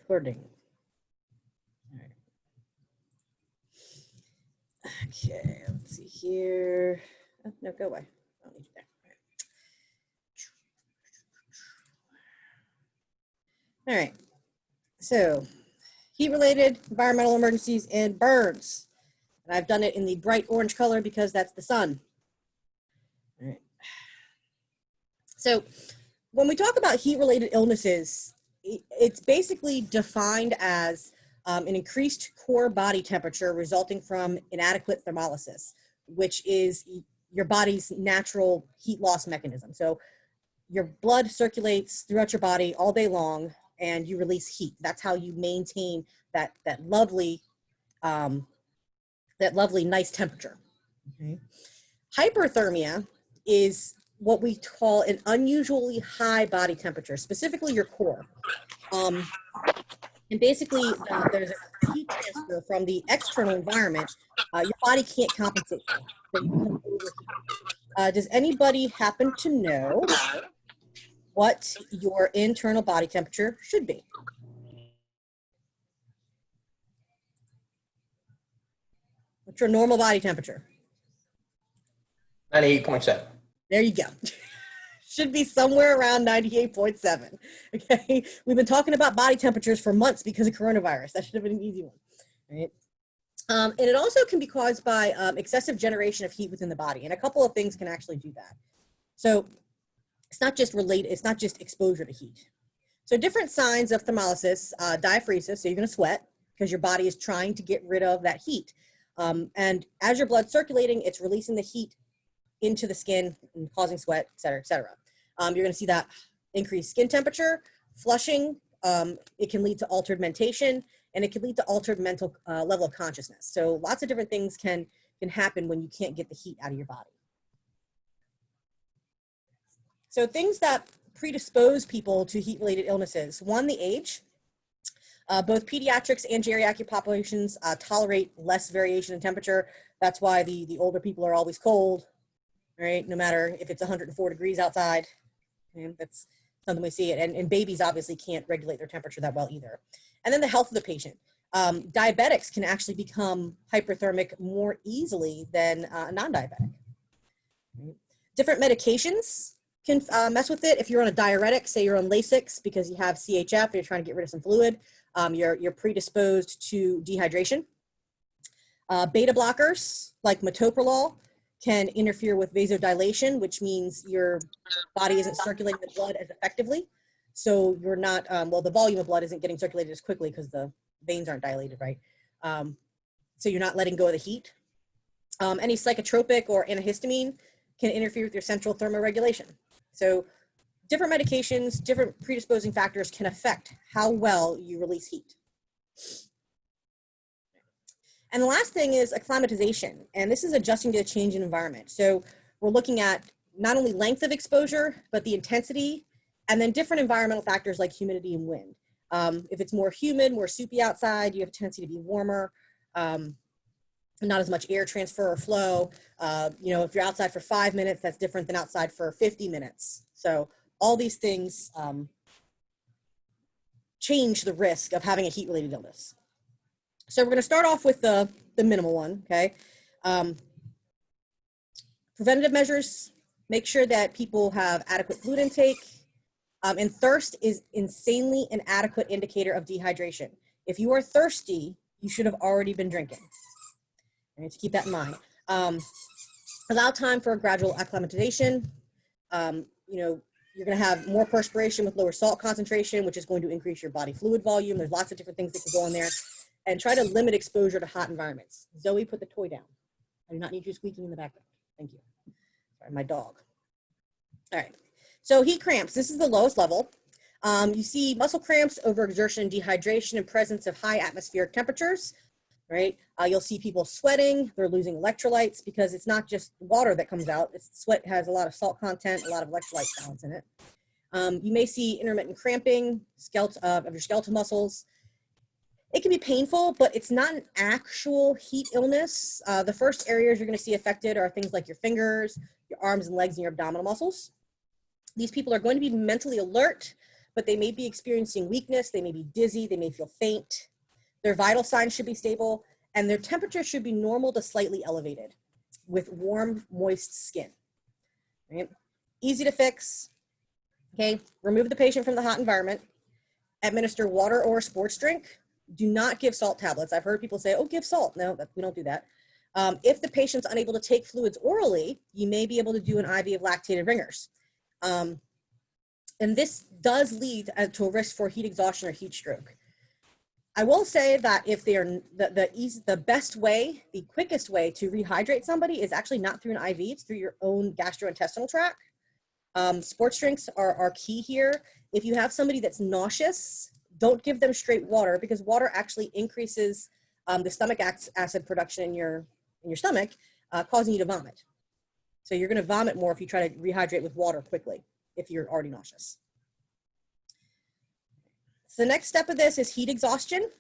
recording. All right. Okay, let's see here. Oh, no, go away. I don't need that. All right. So, heat-related environmental emergencies and burns. And I've done it in the bright orange color because that's the sun. All right. So, when we talk about heat-related illnesses, it's basically defined as an increased core body temperature resulting from inadequate thermolysis, which is your body's natural heat loss mechanism. So your blood circulates throughout your body all day long and you release heat. That's how you maintain that lovely nice temperature. Okay. Hyperthermia is what we call an unusually high body temperature, specifically your core. And basically, there's a heat transfer from the external environment. Your body can't compensate for that. So you become overheated. Does anybody happen to know what your internal body temperature should be? What's your normal body temperature? 98.7. There you go. Should be somewhere around 98.7. Okay, we've been talking about body temperatures for months because of coronavirus. That should have been an easy one, right? And it also can be caused by excessive generation of heat within the body, and a couple of things can actually do that. So it's not just exposure to heat. So different signs of thermolysis: diaphoresis, so you're going to sweat because your body is trying to get rid of that heat, and as your blood's circulating, it's releasing the heat into the skin and causing sweat, et cetera, et cetera. You're going to see that increased skin temperature, flushing. It can lead to altered mentation, and it can lead to altered mental level of consciousness. So lots of different things can happen when you can't get the heat out of your body. So things that predispose people to heat-related illnesses: one, the age. Both pediatrics and geriatric populations tolerate less variation in temperature. That's why the older people are always cold, right? No matter if it's 104 degrees outside. And that's something we see. And babies obviously can't regulate their temperature that well either. And then the health of the patient. Diabetics can actually become hyperthermic more easily than non-diabetic. Right? Different medications can mess with it. If you're on a diuretic, say you're on Lasix because you have CHF, you're trying to get rid of some fluid, you're predisposed to dehydration. Beta blockers like metoprolol can interfere with vasodilation, which means your body isn't circulating the blood as effectively. So you're not, the volume of blood isn't getting circulated as quickly because the veins aren't dilated, right? So you're not letting go of the heat. Any psychotropic or antihistamine can interfere with your central thermoregulation. So different medications, different predisposing factors can affect how well you release heat. And the last thing is acclimatization, and this is adjusting to a change in environment. So we're looking at not only length of exposure, but the intensity, and then different environmental factors like humidity and wind. If it's more humid, more soupy outside, you have a tendency to be warmer, not as much air transfer or flow. If you're outside for 5 minutes, that's different than outside for 50 minutes. So all these things change the risk of having a heat-related illness. So we're going to start off with the minimal one, okay? Preventative measures: make sure that people have adequate fluid intake. And thirst is insanely inadequate indicator of dehydration. If you are thirsty, you should have already been drinking. I need to keep that in mind. Allow time for a gradual acclimatization. You're going to have more perspiration with lower salt concentration, which is going to increase your body fluid volume. There's lots of different things that can go in there. And try to limit exposure to hot environments. Zoe, put the toy down. I do not need you squeaking in the background. Thank you. Sorry, my dog. All right. So heat cramps. This is the lowest level. You see muscle cramps, overexertion, dehydration, and presence of high atmospheric temperatures. Right. You'll see people sweating. They're losing electrolytes because it's not just water that comes out. Sweat has a lot of salt content, a lot of electrolyte balance in it. You may see intermittent cramping of your skeletal muscles. It can be painful, but it's not an actual heat illness. The first areas you're going to see affected are things like your fingers, your arms and legs, and your abdominal muscles. These people are going to be mentally alert, but they may be experiencing weakness, they may be dizzy, they may feel faint. Their vital signs should be stable, and their temperature should be normal to slightly elevated with warm, moist skin. Right? Easy to fix. Okay, remove the patient from the hot environment. Administer water or a sports drink. Do not give salt tablets. I've heard people say, oh, give salt. No, we don't do that. If the patient's unable to take fluids orally, you may be able to do an IV of lactated ringers. And this does lead to a risk for heat exhaustion or heat stroke. I will say that if they are the best way, the quickest way to rehydrate somebody is actually not through an IV, it's through your own gastrointestinal tract. Sports drinks are key here. If you have somebody that's nauseous, don't give them straight water, because water actually increases the stomach acid production in your stomach, causing you to vomit. So you're going to vomit more if you try to rehydrate with water quickly if you're already nauseous. So the next step of this is heat exhaustion.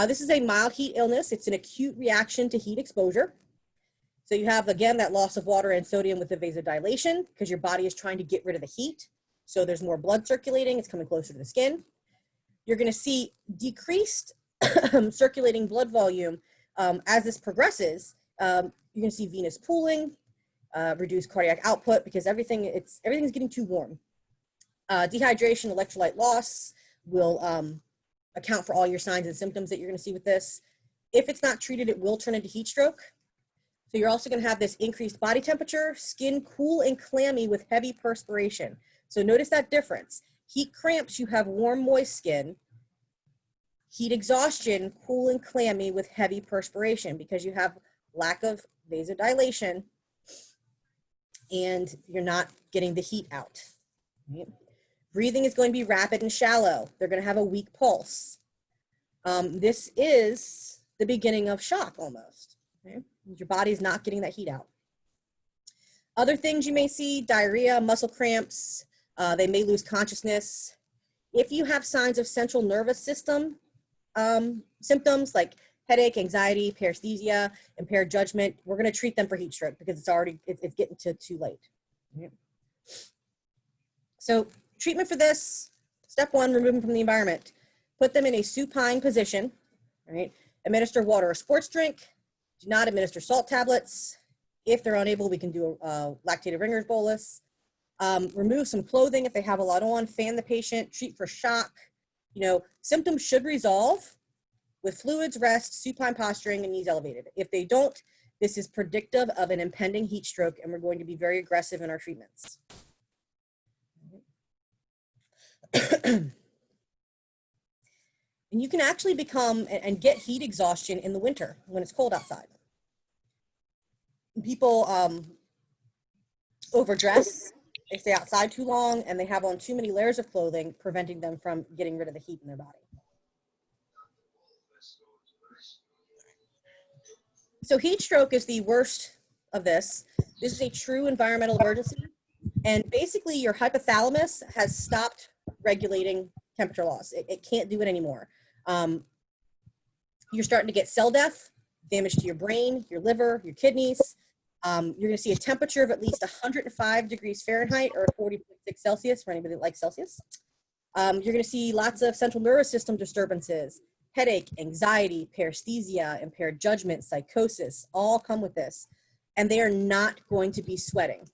This is a mild heat illness. It's an acute reaction to heat exposure. So you have, again, that loss of water and sodium with the vasodilation, because your body is trying to get rid of the heat. So there's more blood circulating. It's coming closer to the skin. You're going to see decreased circulating blood volume as this progresses. You're going to see venous pooling, reduced cardiac output, because everything's getting too warm. Dehydration, electrolyte loss will account for all your signs and symptoms that you're going to see with this. If it's not treated, it will turn into heat stroke. So you're also going to have this increased body temperature, skin cool and clammy with heavy perspiration. So notice that difference. Heat cramps, you have warm, moist skin. Heat exhaustion, cool and clammy with heavy perspiration, because you have lack of vasodilation and you're not getting the heat out. Right? Breathing is going to be rapid and shallow. They're going to have a weak pulse. This is the beginning of shock almost. Okay? Your body's not getting that heat out. Other things you may see: diarrhea, muscle cramps. They may lose consciousness. If you have signs of central nervous system symptoms like headache, anxiety, paresthesia, impaired judgment, we're going to treat them for heat stroke, because it's getting too late. Right? So treatment for this: step one, remove them from the environment. Put them in a supine position. Right? Administer water or sports drink. Do not administer salt tablets. If they're unable, we can do a lactated ringers bolus. Remove some clothing if they have a lot on. Fan the patient. Treat for shock. Symptoms should resolve with fluids, rest, supine posturing, and knees elevated. If they don't, this is predictive of an impending heat stroke, and we're going to be very aggressive in our treatments. And you can actually become and get heat exhaustion in the winter when it's cold outside. People overdress, they stay outside too long, and they have on too many layers of clothing, preventing them from getting rid of the heat in their body. So heat stroke is the worst of this. This is a true environmental emergency. And basically your hypothalamus has stopped regulating temperature loss. It can't do it anymore. You're starting to get cell death, damage to your brain, your liver, your kidneys. You're going to see a temperature of at least 105 degrees Fahrenheit or 40.6 Celsius for anybody that likes Celsius. You're going to see lots of central nervous system disturbances, headache, anxiety, paresthesia, impaired judgment, psychosis, all come with this. And they are not going to be sweating.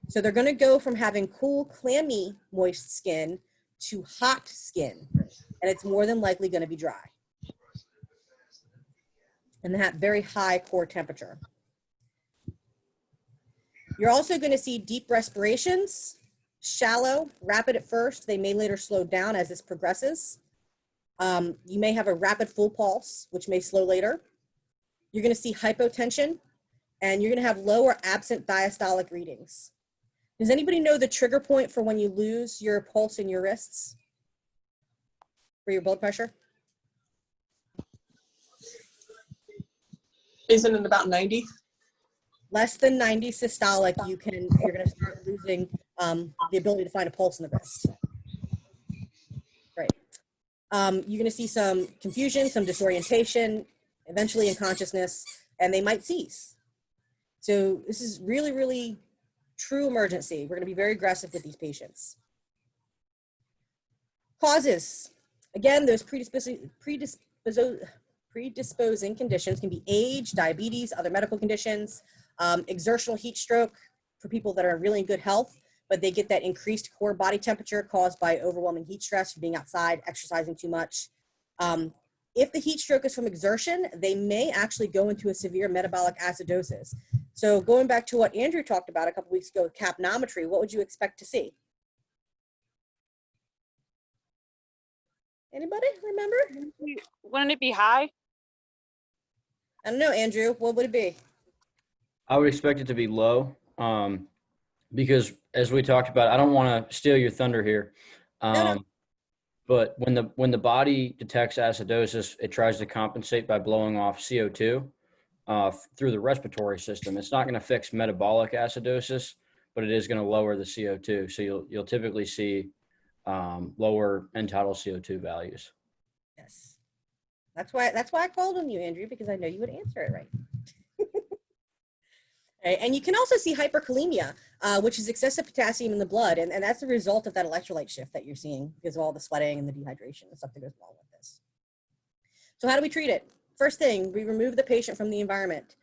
So they're going to go from having cool, clammy, moist skin to hot skin. And it's more than likely going to be dry. And that very high core temperature. You're also going to see deep respirations, shallow, rapid at first. They may later slow down as this progresses. You may have a rapid full pulse, which may slow later. You're going to see hypotension, and you're going to have low or absent diastolic readings. Does anybody know the trigger point for when you lose your pulse in your wrists for your blood pressure? Isn't it about 90? Less than 90 systolic, you're going to start losing the ability to find a pulse in the wrist. Right. You're going to see some confusion, some disorientation, eventually unconsciousness, and they might seize. So this is really, really true emergency. We're going to be very aggressive with these patients. Causes. Again, those predisposing conditions can be age, diabetes, other medical conditions, exertional heat stroke for people that are really in good health, but they get that increased core body temperature caused by overwhelming heat stress from being outside, exercising too much. If the heat stroke is from exertion, they may actually go into a severe metabolic acidosis. So going back to what Andrew talked about a couple weeks ago with capnometry, what would you expect to see? Anybody remember? Wouldn't it be high? I don't know, Andrew. What would it be? I would expect it to be low, because as we talked about, I don't want to steal your thunder here. No. But when the body detects acidosis, it tries to compensate by blowing off CO2 through the respiratory system. It's not going to fix metabolic acidosis, but it is going to lower the CO2. So you'll typically see lower end tidal CO2 values. Yes. That's why I called on you, Andrew, because I know you would answer it right. Right. And you can also see hyperkalemia, which is excessive potassium in the blood. And that's a result of that electrolyte shift that you're seeing because of all the sweating and the dehydration and stuff that goes along with this. So how do we treat it? First thing, we remove the patient from the environment.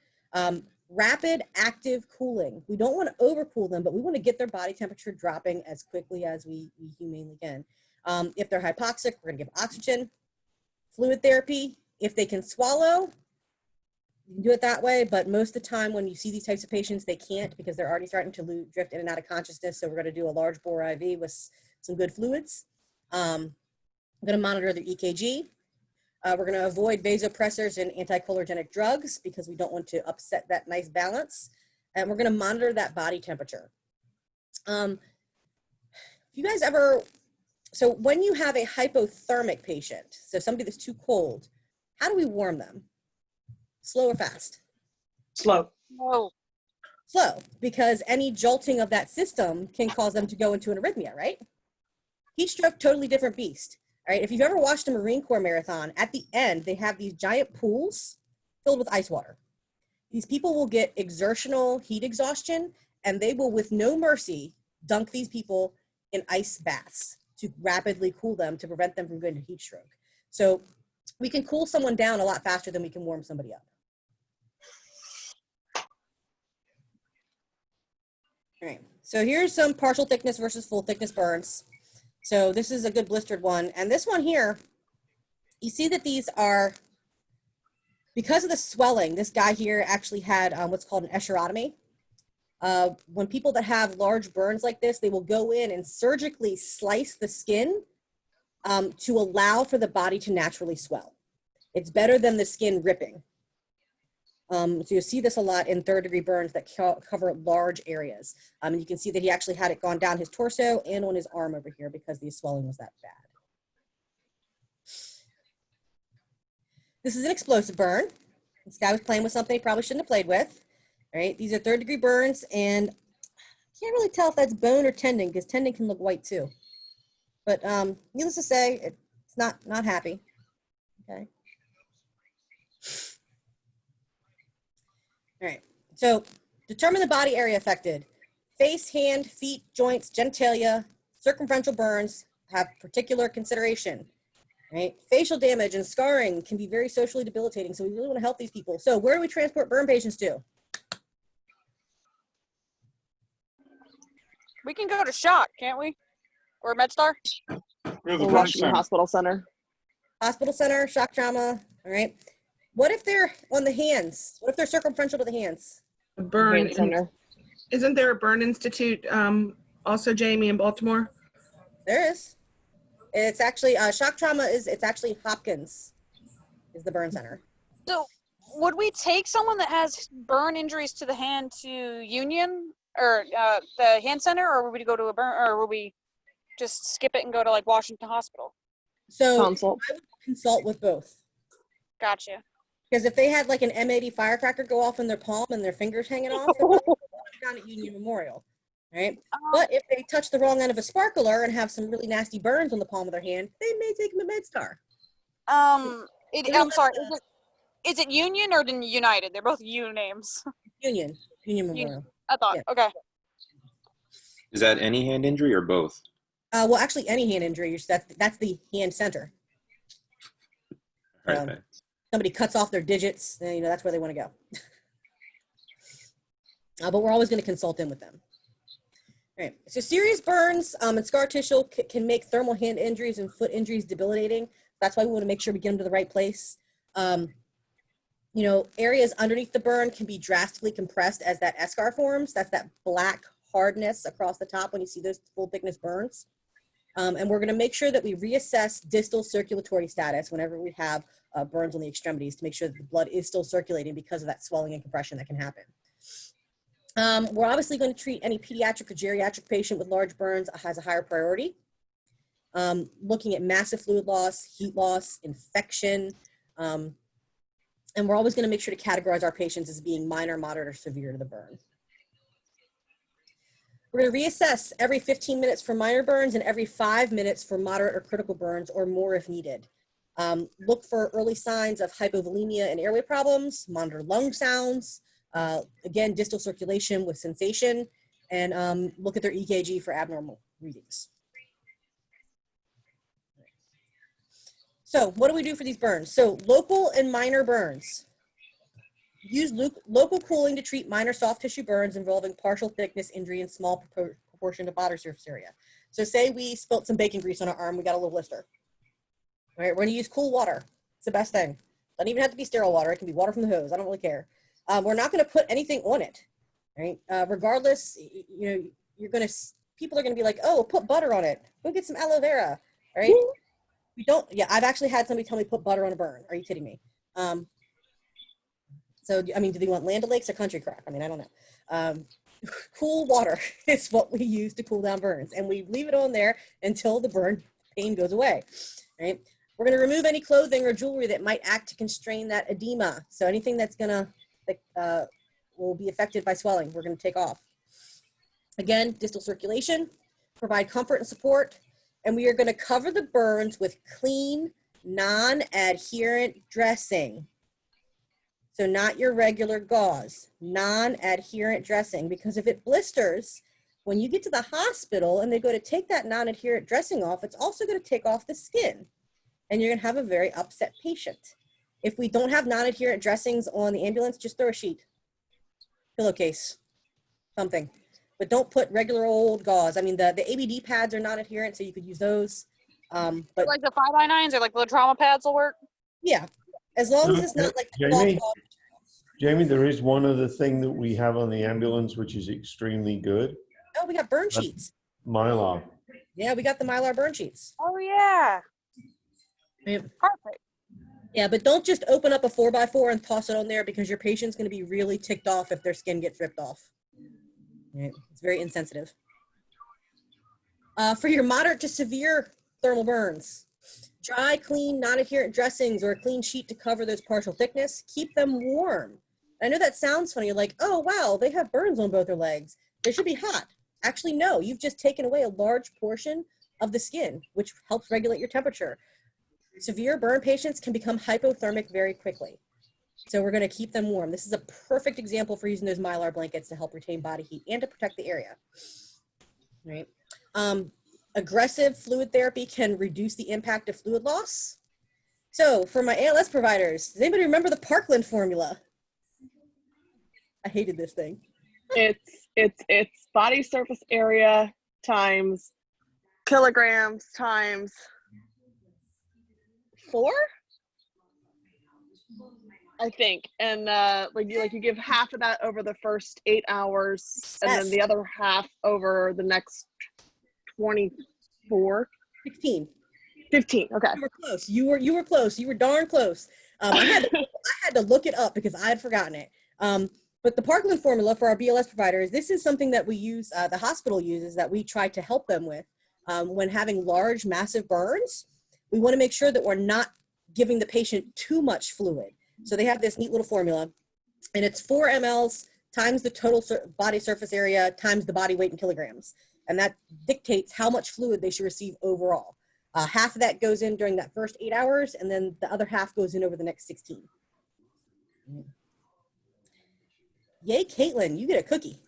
Rapid active cooling. We don't want to overcool them, but we want to get their body temperature dropping as quickly as we humanly can. If they're hypoxic, we're going to give oxygen. Fluid therapy. If they can swallow, you can do it that way, but most of the time when you see these types of patients, they can't because they're already starting to drift in and out of consciousness. So we're going to do a large bore IV with some good fluids. I'm going to monitor their EKG. We're going to avoid vasopressors and anticholinergic drugs because we don't want to upset that nice balance. And we're going to monitor that body temperature. You guys ever, so when you have a hypothermic patient, so somebody that's too cold, how do we warm them? Slow or fast? Slow. Whoa. Slow, because any jolting of that system can cause them to go into an arrhythmia, right? Heat stroke, totally different beast. All right, if you've ever watched a Marine Corps marathon, at the end, they have these giant pools filled with ice water. These people will get exertional heat exhaustion, and they will, with no mercy, dunk these people in ice baths to rapidly cool them to prevent them from going to heat stroke. So we can cool someone down a lot faster than we can warm somebody up. All right, so here's some partial thickness versus full thickness burns. So this is a good blistered one. And this one here, you see that these are, because of the swelling, this guy here actually had what's called an escherotomy. When people that have large burns like this, they will go in and surgically slice the skin to allow for the body to naturally swell. It's better than the skin ripping. So you'll see this a lot in third-degree burns that cover large areas. And you can see that he actually had it gone down his torso and on his arm over here because the swelling was that bad. This is an explosive burn. This guy was playing with something he probably shouldn't have played with. All right, these are third-degree burns, and I can't really tell if that's bone or tendon because tendon can look white too. But needless to say, it's not happy. Okay. All right, so determine the body area affected. Face, hand, feet, joints, genitalia, circumferential burns have particular consideration, right? Facial damage and scarring can be very socially debilitating, so we really want to help these people. So where do we transport burn patients to? We can go to shock, can't we? Or MedStar? We're the Or burn Washington center. Hospital Center. Hospital center, shock trauma, all right? What if they're on the hands? What if they're circumferential to the hands? A burn. Hand center. Isn't there a burn institute also, Jamie, in Baltimore? There is. It's actually, shock trauma it's actually Hopkins is the burn center. So would we take someone that has burn injuries to the hand to Union or the hand center, or would we go to a burn, or would we just skip it and go to like Washington Hospital? So Consult. I would consult with both. Gotcha. Because if they had like an M80 firecracker go off in their palm and their fingers hanging off, they're probably down at Union Memorial, right? But if they touch the wrong end of a sparkler and have some really nasty burns on the palm of their hand, they may take them to MedStar. I'm sorry. Is it Union or then United? They're both U names. Union Memorial. I thought. Yeah. Okay. Is that any hand injury or both? Well, actually, any hand injury, that's the hand center. Right, Um, right. Somebody cuts off their digits, then, that's where they want to go. But we're always going to consult in with them. All right. So serious burns and scar tissue can make thermal hand injuries and foot injuries debilitating. That's why we want to make sure we get them to the right place. Areas underneath the burn can be drastically compressed as that eschar forms. That's that black hardness across the top when you see those full thickness burns. And we're going to make sure that we reassess distal circulatory status whenever we have burns on the extremities to make sure that the blood is still circulating because of that swelling and compression that can happen. We're obviously going to treat any pediatric or geriatric patient with large burns as a higher priority. Looking at massive fluid loss, heat loss, infection, and we're always going to make sure to categorize our patients as being minor, moderate, or severe to the burn. We're going to reassess every 15 minutes for minor burns and every 5 minutes for moderate or critical burns, or more if needed. Look for early signs of hypovolemia and airway problems, monitor lung sounds, again, distal circulation with sensation, and look at their EKG for abnormal readings. So what do we do for these burns? So local and minor burns. Use local cooling to treat minor soft tissue burns involving partial thickness injury and small proportion to body surface area. So say we spilt some bacon grease on our arm, we got a little blister. All right, we're gonna use cool water. It's the best thing. Doesn't even have to be sterile water. It can be water from the hose. I don't really care. We're not gonna put anything on it, right? Regardless, people are gonna be like, oh, put butter on it. Go get some aloe vera, right? We don't, yeah, I've actually had somebody tell me put butter on a burn. Are you kidding me? So, I mean, do they want Land O'Lakes or Country Crock? I mean, I don't know. Cool water is what we use to cool down burns, and we leave it on there until the burn pain goes away, right? We're going to remove any clothing or jewelry that might act to constrain that edema. So anything that's going to, will be affected by swelling, we're going to take off. Again, distal circulation, provide comfort and support, and we are going to cover the burns with clean, non-adherent dressing. So not your regular gauze, non-adherent dressing, because if it blisters, when you get to the hospital and they go to take that non-adherent dressing off, it's also going to take off the skin, and you're going to have a very upset patient. If we don't have non-adherent dressings on the ambulance, just throw a sheet, pillowcase, something. But don't put regular old gauze. I mean, the ABD pads are non-adherent, so you could use those. But Like the 5x9s or like the trauma pads will work. yeah, as long as it's not like the Jamie? cloth. Jamie, there is one other thing that we have on the ambulance, which is extremely good. Oh, we got burn sheets. Mylar. Yeah, we got the Mylar burn sheets. Oh yeah. Yeah. Perfect. Yeah, but don't just open up a 4x4 and toss it on there, because your patient's going to be really ticked off if their skin gets ripped off. Right. It's very insensitive. For your moderate to severe thermal burns, dry, clean, non-adherent dressings or a clean sheet to cover those partial thickness. Keep them warm. I know that sounds funny. You're like, oh, wow, they have burns on both their legs. They should be hot. Actually, no, you've just taken away a large portion of the skin, which helps regulate your temperature. Severe burn patients can become hypothermic very quickly. So we're going to keep them warm. This is a perfect example for using those Mylar blankets to help retain body heat and to protect the area. Right. Aggressive fluid therapy can reduce the impact of fluid loss. So for my ALS providers, does anybody remember the Parkland formula? I hated this thing. It's body surface area times kilograms times 4, I think, and like you give half of that over the first 8 hours, and then the other half over the next 24. 15. Okay. You were close. You were close. You were darn close. I had to look it up because I had forgotten it. But the Parkland formula for our BLS providers, this is something that we use, the hospital uses, that we try to help them with when having large, massive burns. We want to make sure that we're not giving the patient too much fluid. So they have this neat little formula, and it's 4 mLs times the total body surface area times the body weight in kilograms. And that dictates how much fluid they should receive overall. Half of that goes in during that first 8 hours, and then the other half goes in over the next 16. Yay, Caitlin, you get a cookie.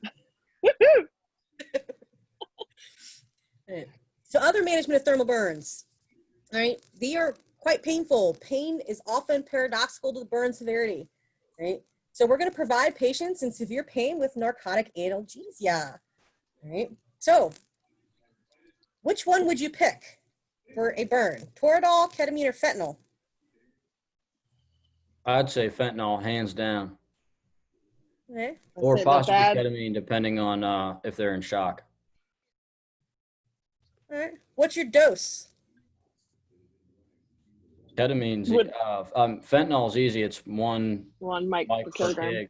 So other management of thermal burns, all right, they are quite painful. Pain is often paradoxical to the burn severity, right? So we're going to provide patients in severe pain with narcotic analgesia, all right? So which one would you pick for a burn? Toradol, ketamine, or fentanyl? I'd say fentanyl, hands down, Okay. or Say not possibly bad. ketamine, depending on if they're in shock. All right. What's your dose? Ketamine's Would fentanyl's easy. It's 1 1 mic mic per per kilogram. kg.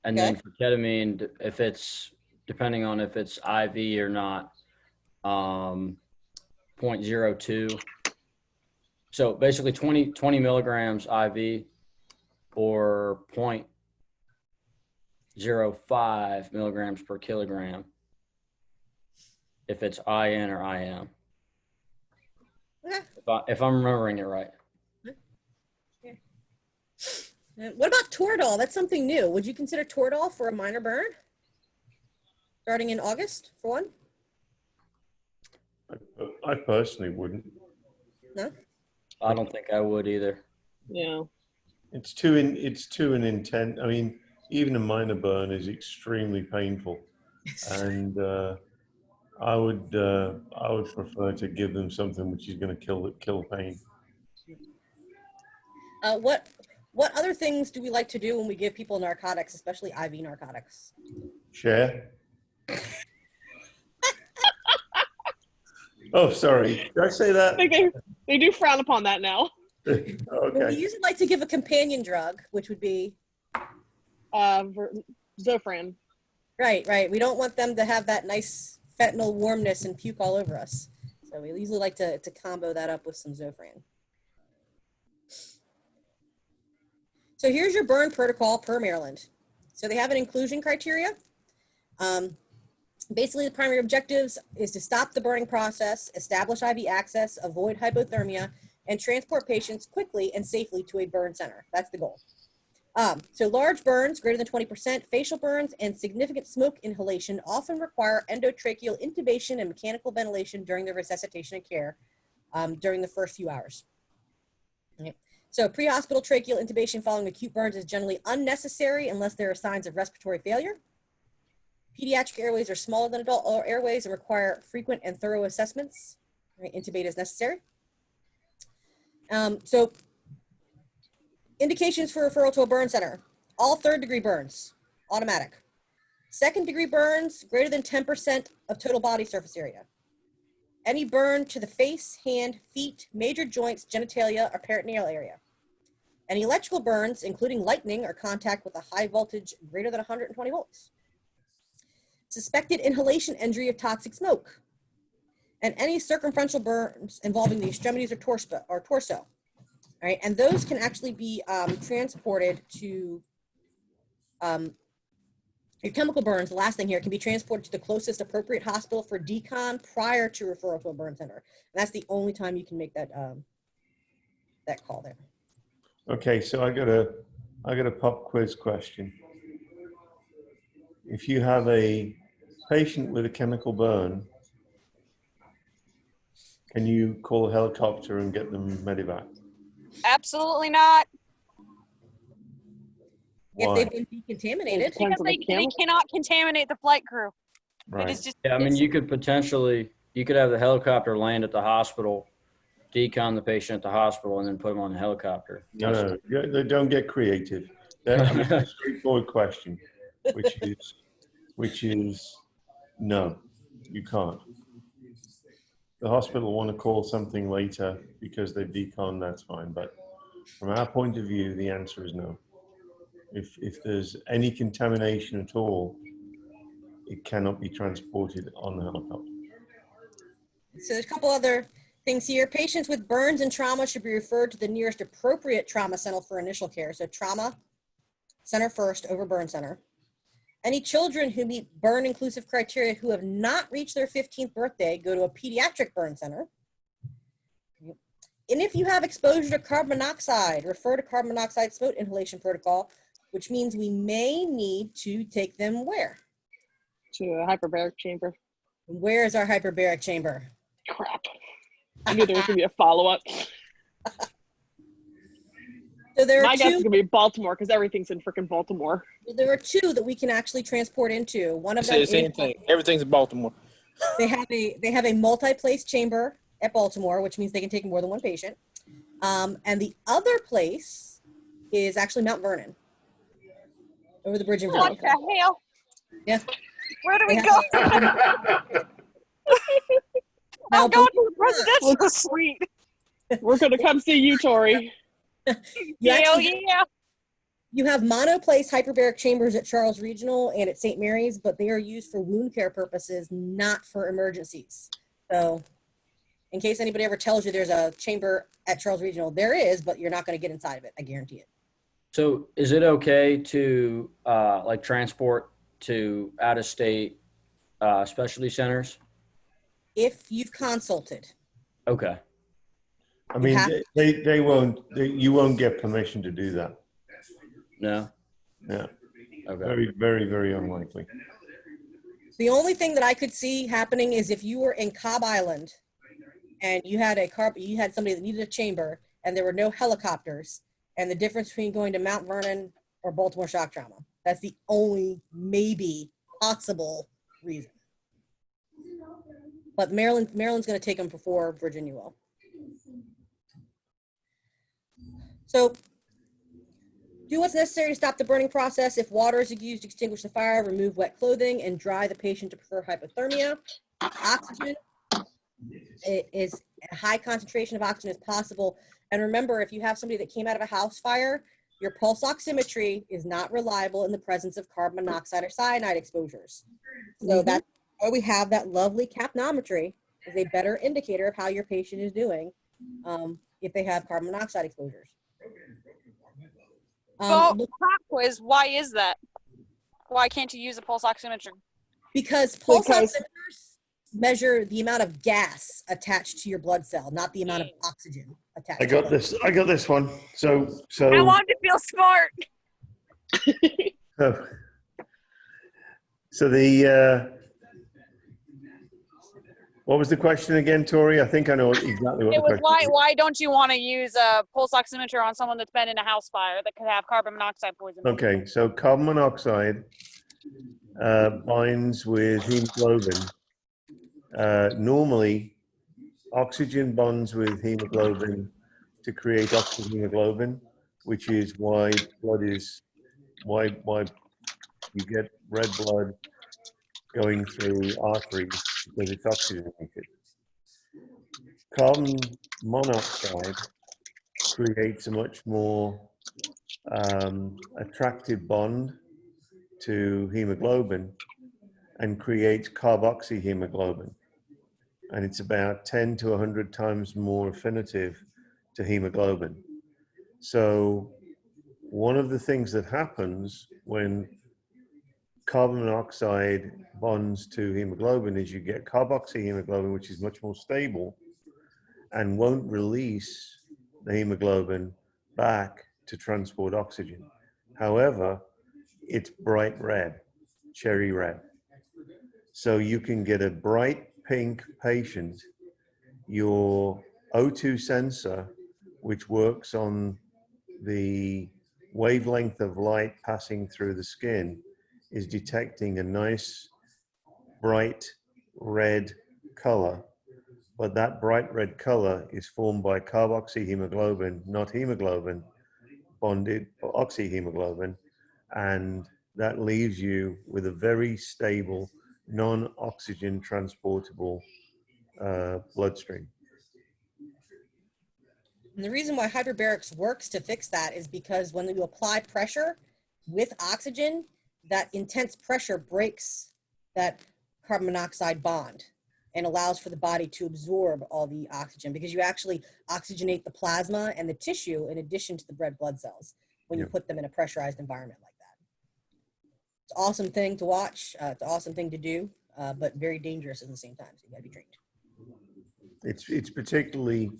And Okay. then for ketamine, if it's depending on if it's IV or not, 0.02. So basically 20 milligrams IV or 0.05 milligrams per kilogram if it's IN or IM. Okay. If I'm remembering it right. What about Toradol? That's something new. Would you consider Toradol for a minor burn? Starting in August, for one? I personally wouldn't. No? I don't think I would either. Yeah. It's too an intent. I mean, even a minor burn is extremely painful, and I would prefer to give them something which is going to kill pain. What other things do we like to do when we give people narcotics, especially IV narcotics? Share. Oh, sorry. Did I say I that? think they do frown upon that now. Well, we Okay. usually like to give a companion drug, which would be Zofran. right. We don't want them to have that nice fentanyl warmness and puke all over us. So we usually like to combo that up with some Zofran. So here's your burn protocol per Maryland. So they have an inclusion criteria. Basically, the primary objectives is to stop the burning process, establish IV access, avoid hypothermia, and transport patients quickly and safely to a burn center. That's the goal. So large burns, greater than 20%, facial burns, and significant smoke inhalation often require endotracheal intubation and mechanical ventilation during the resuscitation and care during the first few hours. Okay. So pre-hospital tracheal intubation following acute burns is generally unnecessary unless there are signs of respiratory failure. Pediatric airways are smaller than adult airways and require frequent and thorough assessments. Right, intubate as necessary. So indications for referral to a burn center. All third-degree burns, automatic. Second-degree burns, greater than 10% of total body surface area. Any burn to the face, hand, feet, major joints, genitalia, or peritoneal area. Any electrical burns, including lightning or contact with a high voltage greater than 120 volts. Suspected inhalation injury of toxic smoke. And any circumferential burns involving the extremities or torso. All right, and those can actually be transported to your chemical burns. The last thing here can be transported to the closest appropriate hospital for decon prior to referral to a burn center. And that's the only time you can make that that call there. Okay, so I got a pop quiz question. If you have a patient with a chemical burn, can you call a helicopter and get them medevac? Absolutely not. If Why? they've been decontaminated. Depends Because on they the chemical. cannot contaminate the flight crew. It Right. is just. Yeah, I mean, it's- you could have the helicopter land at the hospital, decon the patient at the hospital, and then put them on the helicopter. No, they don't get creative. I mean, that's a straightforward question, which is no, you can't. The hospital want to call something later because they've deconned, that's fine. But from our point of view, the answer is no. If there's any contamination at all, it cannot be transported on the helicopter. So there's a couple other things here. Patients with burns and trauma should be referred to the nearest appropriate trauma center for initial care. So trauma center first over burn center. Any children who meet burn inclusive criteria who have not reached their 15th birthday go to a pediatric burn center. And if you have exposure to carbon monoxide, refer to carbon monoxide smoke inhalation protocol, which means we may need to take them where? To a hyperbaric chamber. Where is our hyperbaric chamber? Crap. I knew there was gonna be a follow-up. So there are My guess is two. gonna be Baltimore because everything's in freaking Baltimore. There are two that we can actually transport into. One I of say them the same is thing. Everything's in Baltimore. they have a multi-place chamber at Baltimore, which means they can take more than one patient. And the other place is actually Mount Vernon, over the bridge in What Virginia. the hell? Yeah. Where do They we have go? Now, I'm going to the presidential suite. We're gonna come see you, Tori. You Hell actually yeah. you have monoplace hyperbaric chambers at Charles Regional and at St. Mary's, but they are used for wound care purposes, not for emergencies. So in case anybody ever tells you there's a chamber at Charles Regional, there is, but you're not going to get inside of it. I guarantee it. So is it okay to like transport to out of state specialty centers? If you've consulted, Okay. I mean, have- they won't, you won't get permission to do that. No. Yeah, Okay. very, very, very unlikely. the only thing that I could see happening is if you were in Cobb Island and you had somebody that needed a chamber and there were no helicopters, and the difference between going to Mount Vernon or Baltimore shock trauma. That's the only maybe possible reason. But Maryland's going to take them before Virginia will. So do what's necessary to stop the burning process. If water is used to extinguish the fire, remove wet clothing and dry the patient to prefer hypothermia. Oxygen is a high concentration of oxygen as possible. And remember, if you have somebody that came out of a house fire, your pulse oximetry is not reliable in the presence of carbon monoxide or cyanide exposures. So that's why we have that lovely capnometry, is a better indicator of how your patient is doing if they have carbon monoxide exposures. So, pop quiz, why is that? Why can't you use a pulse oximeter? Because pulse Because- oximeters measure the amount of gas attached to your blood cell, not the amount of oxygen attached. I got this one. So I want to feel smart. so the what was the question again, Tori? I think I know exactly what It the was question why don't you want to use a pulse oximeter on someone that's been in a house fire that could have carbon monoxide poisoning? Okay, so carbon monoxide binds with hemoglobin. Normally, oxygen bonds with hemoglobin to create oxyhemoglobin, which is why why you get red blood going through arteries, because it's oxygenated. Carbon monoxide creates a much more attractive bond to hemoglobin and creates carboxyhemoglobin. And it's about 10 to 100 times more affinitive to hemoglobin. So one of the things that happens when carbon monoxide bonds to hemoglobin is you get carboxyhemoglobin, which is much more stable and won't release the hemoglobin back to transport oxygen. However, it's bright red, cherry red. So you can get a bright pink patient. Your O2 sensor, which works on the wavelength of light passing through the skin, is detecting a nice bright red color. But that bright red color is formed by carboxyhemoglobin, not hemoglobin, bonded oxyhemoglobin. And that leaves you with a very stable, non-oxygen transportable bloodstream. And the reason why hyperbarics works to fix that is because when you apply pressure with oxygen, that intense pressure breaks that carbon monoxide bond and allows for the body to absorb all the oxygen, because you actually oxygenate the plasma and the tissue in addition to the red blood cells when you put them in a pressurized environment like that. It's an awesome thing to watch. It's an awesome thing to do, but very dangerous at the same time. So you gotta be trained. It's particularly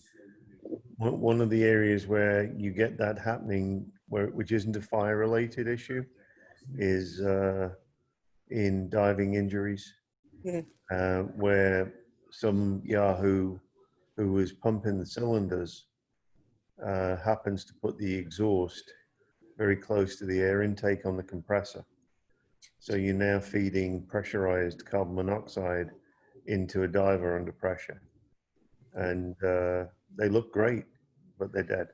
one of the areas where you get that happening, which isn't a fire-related issue, is in diving injuries, where some yahoo who was pumping the cylinders happens to put the exhaust very close to the air intake on the compressor. So you're now feeding pressurized carbon monoxide into a diver under pressure. And they look great, but they're dead.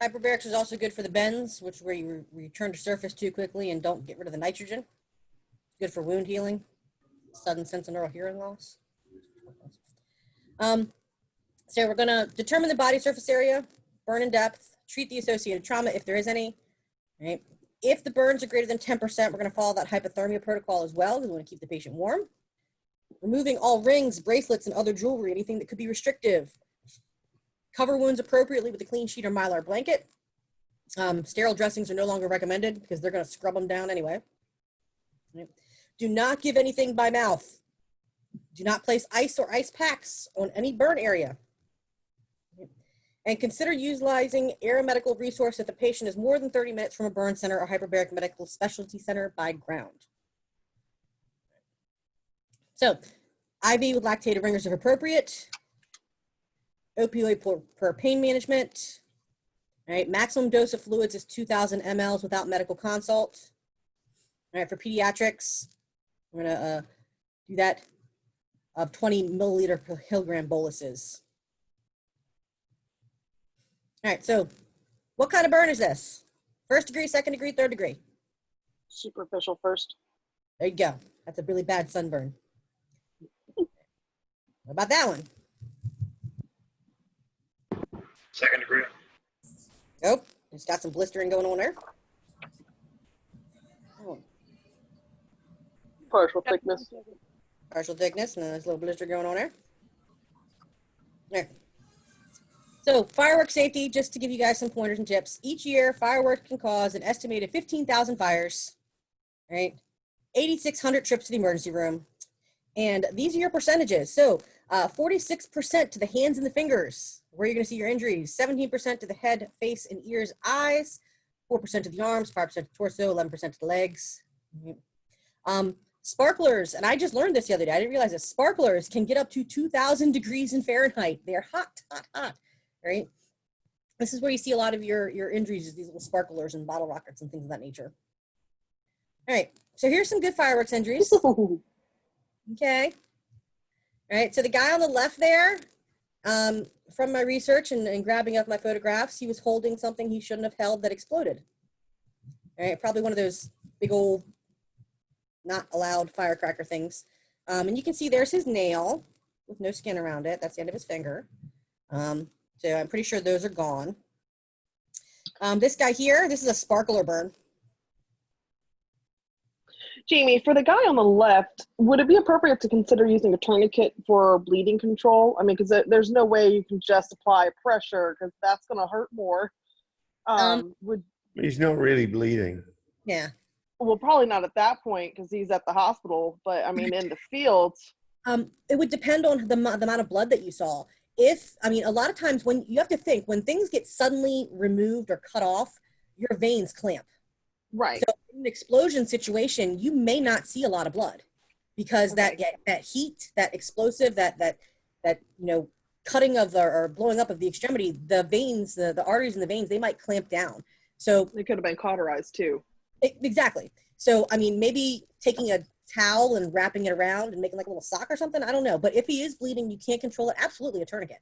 Hyperbarics is also good for the bends, which is where you return to surface too quickly and don't get rid of the nitrogen. Good for wound healing, sudden sensorineural hearing loss. So we're gonna determine the body surface area, burn in depth, treat the associated trauma if there is any. Right? If the burns are greater than 10%, we're gonna follow that hypothermia protocol as well, because we wanna keep the patient warm. Removing all rings, bracelets, and other jewelry, anything that could be restrictive. Cover wounds appropriately with a clean sheet or mylar blanket. Sterile dressings are no longer recommended because they're going to scrub them down anyway. Right. Do not give anything by mouth. Do not place ice or ice packs on any burn area. Right. And consider utilizing aeromedical resource if the patient is more than 30 minutes from a burn center or hyperbaric medical specialty center by ground. So, IV with lactated ringers if appropriate. Opioid per pain management. All right, maximum dose of fluids is 2,000 mLs without medical consult. All right, for pediatrics, we're gonna do that of 20 milliliter per kilogram boluses. All right, so what kind of burn is this? First degree, second degree, third degree? Superficial first. There you go. That's a really bad sunburn. What about that one? Second degree. Oh, it's got some blistering going on there. Oh, Partial thickness. partial thickness, and there's a little blister going on there. There. So fireworks safety, just to give you guys some pointers and tips. Each year, fireworks can cause an estimated 15,000 fires, right? 8,600 trips to the emergency room. And these are your percentages. So 46% to the hands and the fingers, where you're gonna see your injuries, 17% to the head, face, and ears, eyes, 4% to the arms, 5% to torso, 11% to the legs. Sparklers, and I just learned this the other day. I didn't realize this. Sparklers can get up to 2,000 degrees in Fahrenheit. They're hot, hot, hot, right? This is where you see a lot of your injuries, is these little sparklers and bottle rockets and things of that nature. All right, so here's some good fireworks injuries. Okay. All right, so the guy on the left there, from my research and grabbing up my photographs, he was holding something he shouldn't have held that exploded. All right, probably one of those big old, not allowed firecracker things. And you can see there's his nail with no skin around it. That's the end of his finger. So I'm pretty sure those are gone. This guy here, this is a sparkler burn. Jamie, for the guy on the left, would it be appropriate to consider using a tourniquet for bleeding control? I mean, because there's no way you can just apply pressure because that's going to hurt more. He's not really bleeding. Yeah. Well, probably not at that point because he's at the hospital, but I mean, in the field. It would depend on the amount of blood that you saw. A lot of times when you have to think, when things get suddenly removed or cut off, your veins clamp. Right. So in an explosion situation, you may not see a lot of blood because Okay. that heat, that explosive, that cutting of or blowing up of the extremity, the veins, the arteries in the veins, they might clamp down. So They could have been cauterized too. exactly. So I mean, maybe taking a towel and wrapping it around and making like a little sock or something. I don't know. But if he is bleeding, you can't control it. Absolutely, a tourniquet.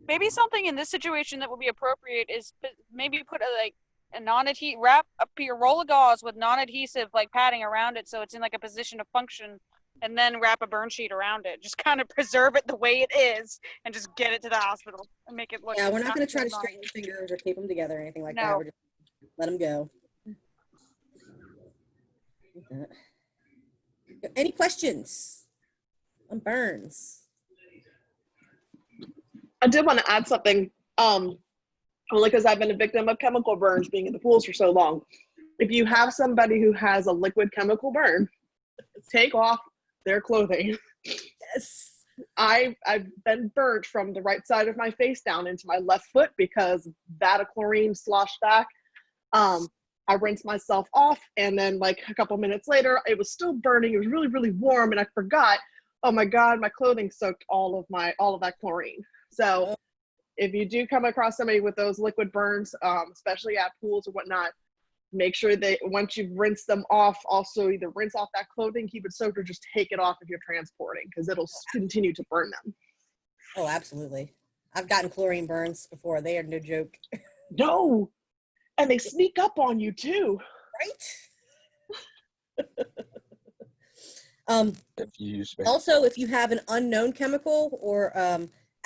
Maybe something in this situation that would be appropriate is maybe put a non-adhesive, wrap up your roll of gauze with non-adhesive like padding around it so it's in like a position of function, and then wrap a burn sheet around it. Just kind of preserve it the way it is and just get it to the hospital and make it look. Yeah, we're not going to try to nice. straighten the fingers or tape them together or anything like that. No. We're just let them go. Any questions on burns? I did want to add something, only because I've been a victim of chemical burns being in the pools for so long. If you have somebody who has a liquid chemical burn, take off their clothing. Yes. I've been burnt from the right side of my face down into my left foot because that chlorine sloshed back. I rinsed myself off, and then like a couple minutes later, it was still burning. It was really, really warm, and I forgot, oh my God, my clothing soaked all of that chlorine. So if you do come across somebody with those liquid burns, especially at pools or whatnot, make sure that once you've rinsed them off, also either rinse off that clothing, keep it soaked, or just take it off if you're transporting, because it'll continue to burn them. Oh, absolutely. I've gotten chlorine burns before. They are no joke. No, and they sneak up on you too. Right? Also, if you have an unknown chemical, or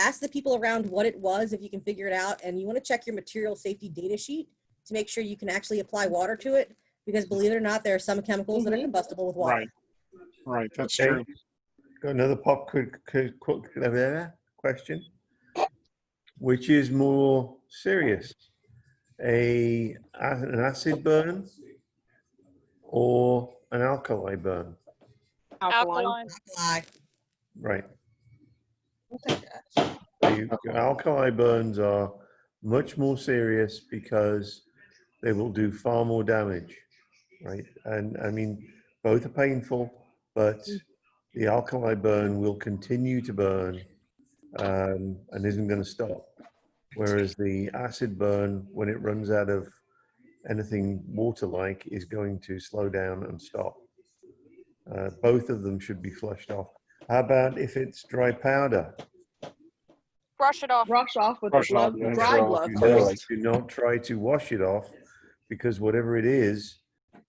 ask the people around what it was, if you can figure it out, and you want to check your material safety data sheet to make sure you can actually apply water to it, because believe it or not, there are some chemicals that are combustible with water. Right, that's Okay. true. Got another pop question. Which is more serious, an acid burn or an alkali burn? Alkaline. Alkali. Right. Your alkali burns are much more serious because they will do far more damage, right? And I mean, both are painful, but the alkali burn will continue to burn and isn't going to stop. Whereas the acid burn, when it runs out of anything water-like, is going to slow down and stop. Both of them should be flushed off. How about if it's dry powder? Brush it off. Brush off with Brush the off, glove, yeah. dry glove. Do not try to wash it off, because whatever it is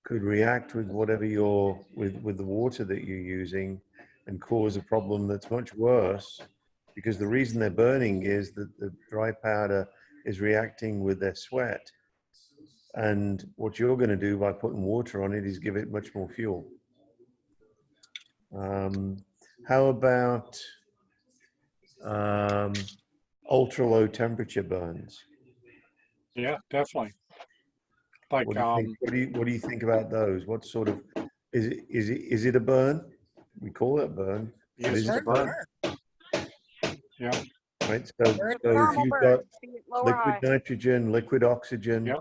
could react with whatever with the water that you're using and cause a problem that's much worse, because the reason they're burning is that the dry powder is reacting with their sweat. And what you're going to do by putting water on it is give it much more fuel. How about ultra low temperature burns? Yeah, definitely. Like, What do you think? What do you think about those? What sort of is it a burn? We call it a burn. yes, Is it's it a burn. Yeah, Right. So Burn. if Thermal you've burn. got Be it low or liquid high. nitrogen, liquid oxygen, Yep.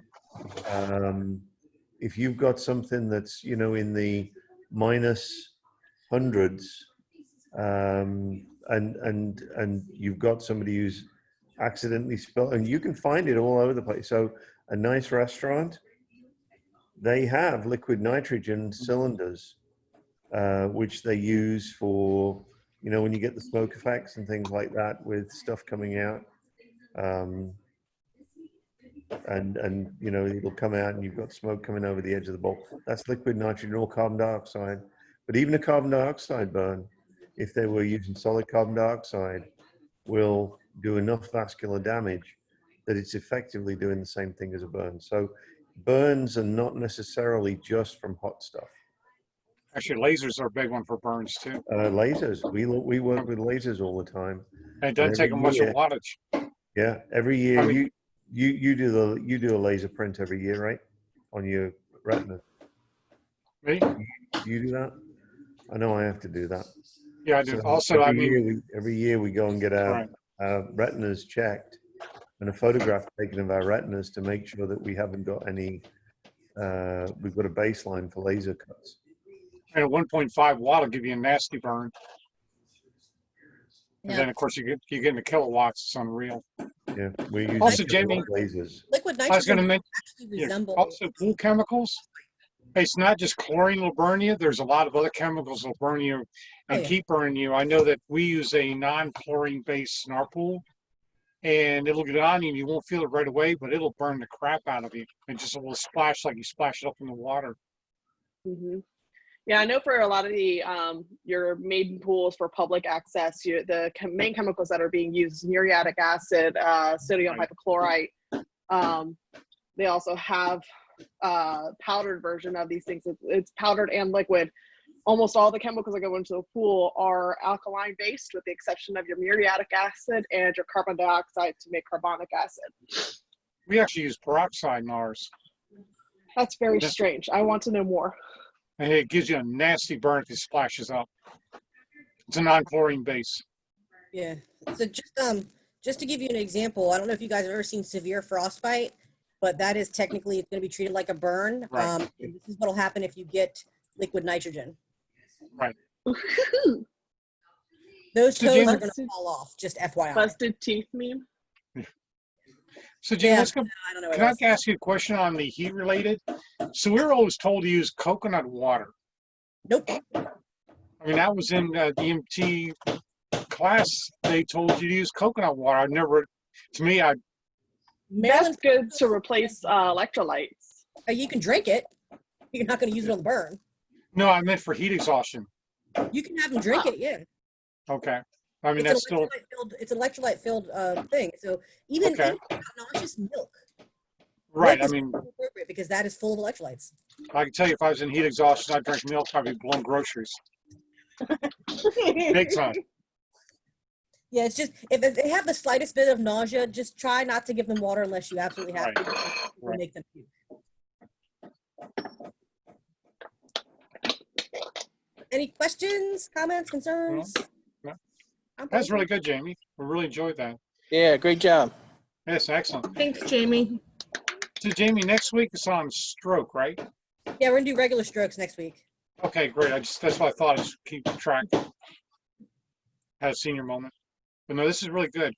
if you've got something that's, you know, in the minus hundreds, and you've got somebody who's accidentally spilled, and you can find it all over the place. So a nice restaurant, they have liquid nitrogen cylinders, which they use for, you know, when you get the smoke effects and things like that with stuff coming out. And you know, it'll come out and you've got smoke coming over the edge of the bowl. That's liquid nitrogen or carbon dioxide. But even a carbon dioxide burn, if they were using solid carbon dioxide, will do enough vascular damage that it's effectively doing the same thing as a burn. So burns are not necessarily just from hot stuff. actually, lasers are a big one for burns too. Lasers, we work with lasers all the time. And it doesn't take every much of year- wattage. Yeah, every year I mean- you do a laser print every year, right? On your retina. Me? You do that? I know I have to do that. Yeah, I do. So Also, I mean, every year we go and get our right. retinas checked and a photograph taken of our retinas to make sure that we haven't got any. We've got a baseline for laser cuts. And a 1.5 watt will give you a nasty burn. And Yeah. then, of course, you get into kilowatts. It's unreal. Yeah, we're using Also, Jamie, lasers. Liquid I was going to nitrogen mention, actually resembles. also pool chemicals. Hey, it's not just chlorine will burn you. There's a lot of other chemicals that will burn you and Oh, yeah. keep burning you. I know that we use a non-chlorine based in our pool, and it'll get on you and you won't feel it right away, but it'll burn the crap out of you. And just a little splash like you splash it up in the water. Mm-hmm. Yeah, I know for a lot of the your maiden pools for public access, the main chemicals that are being used is muriatic acid, sodium hypochlorite. They also have powdered version of these things. It's powdered and liquid. Almost all the chemicals that go into the pool are alkaline based, with the exception of your muriatic acid and your carbon dioxide to make carbonic acid. We actually use peroxide in ours. That's very strange. I want to know more. And it gives you a nasty burn if it splashes up. It's a non-chlorine base. Yeah. So just to give you an example, I don't know if you guys have ever seen severe frostbite, but that is technically, it's going to be treated like a burn. Right. And this is what will happen if you get liquid nitrogen. Those So toes Jamie- are going to fall off, just FYI. Busted teeth meme. So Jim, Yeah, let's go. I don't know what Can I else. ask you a question on the heat related? So we were always told to use coconut water. Nope. I mean, that was in the EMT class. They told you to use coconut water. I never, to me, That's Maryland, good to replace electrolytes. you can drink it. You're not going to use it on the burn. no, I meant for heat exhaustion. You can have them drink it, yeah. Okay. I mean, It's that's still, an electrolyte filled thing. So even, Okay. even without nauseous milk. right. Milk I is mean, appropriate because that is full of electrolytes. I can tell you if I was in heat exhaustion, I'd drink milk, I'd be blowing groceries. Big time. Yeah, it's just if they have the slightest bit of nausea, just try not to give them water unless you absolutely have Right. to. Because it will Right. make them puke. Any questions, comments, concerns? No. I'm That's fine. really good, Jamie. We really enjoyed that. Yeah, great job. Yes, excellent. Thanks, Jamie. So Jamie, next week is on stroke, right? Yeah, we're gonna do regular strokes next week. Okay, great. That's what I thought. I just keep track. Had a senior moment. But no, this is really good.